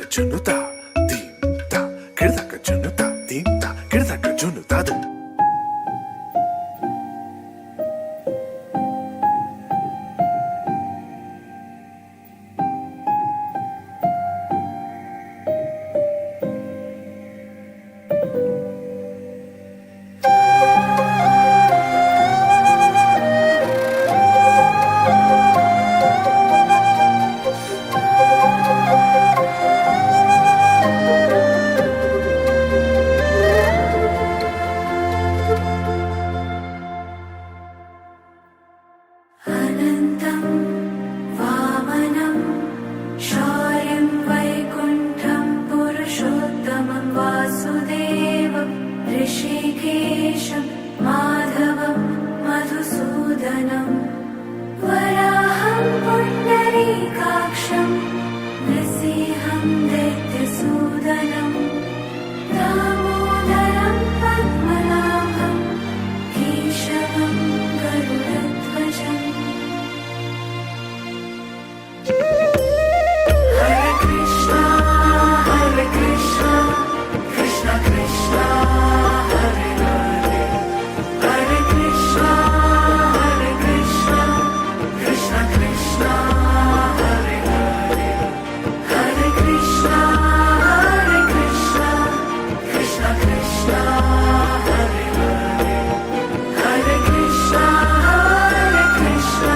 junuta, dimta, kirdaka junuta, dimta, kirdaka junuta dum. अनन्तं वामनं शौर्यं वैकुण्ठं पुरुषोत्तमं वासुदेवं ऋषिकेशं माधवं मधुसूदनं वराहं पुण्डरीकाक्षं नृसिंहं दैत्यसूदनं दामोदरं पद्मनाभं केशवं गरुडध्वजम् Hare Krishna, Krishna Krishna, Hare Hare, Hare Krishna, Krishna Krishna, Hare Hare, Hare Krishna, Krishna Krishna, Hare Hare, Hare Krishna, Hare Krishna,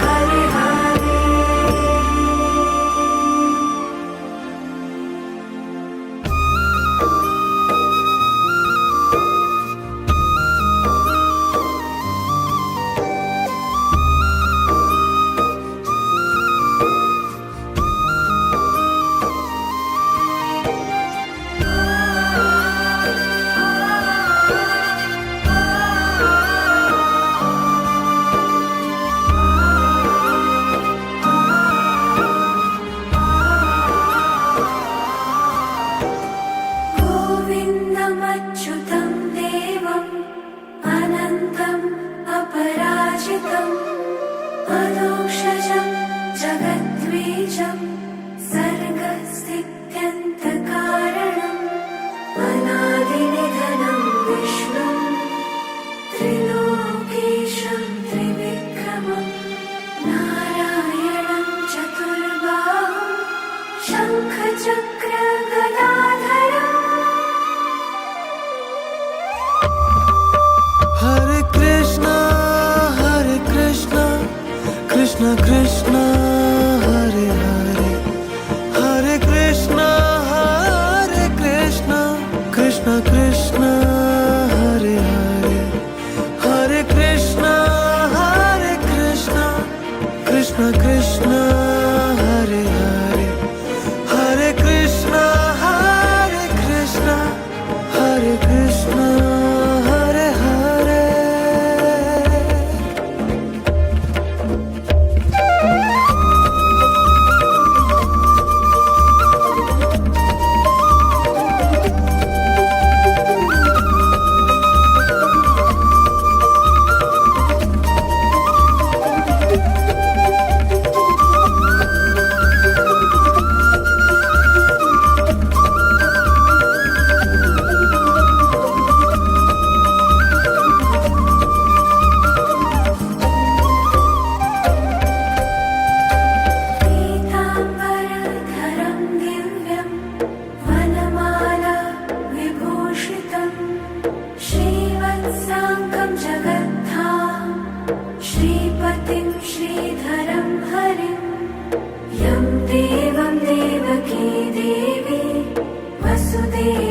Hare Hare. गोविन्दमच्युतं देवम् अनन्तम् अपराजितम् अदोक्षजं जगद्बीजं सर्गस्थित्यन्तकारणम् अनादिनिधनं विष्णुं त्रिलोकेशं त्रिविक्रमं नारायणं चतुर्बाहुं शङ्खचक्रगदाधरम् Hare Krishna, Krishna Krishna, Hare Hare, Hare Krishna, Krishna Krishna, Hare Hare, Hare Krishna, Krishna Krishna, Hare Hare, Hare Krishna, Hare Krishna, Hare Hare. पीताम्बरधरं दिव्यं वनमाला विभूषितं श्रीवत्साङ्गं जगद्धाम श्रीपतिं श्रीधरं हरिं यं देवं देवकी देवी वसुदेव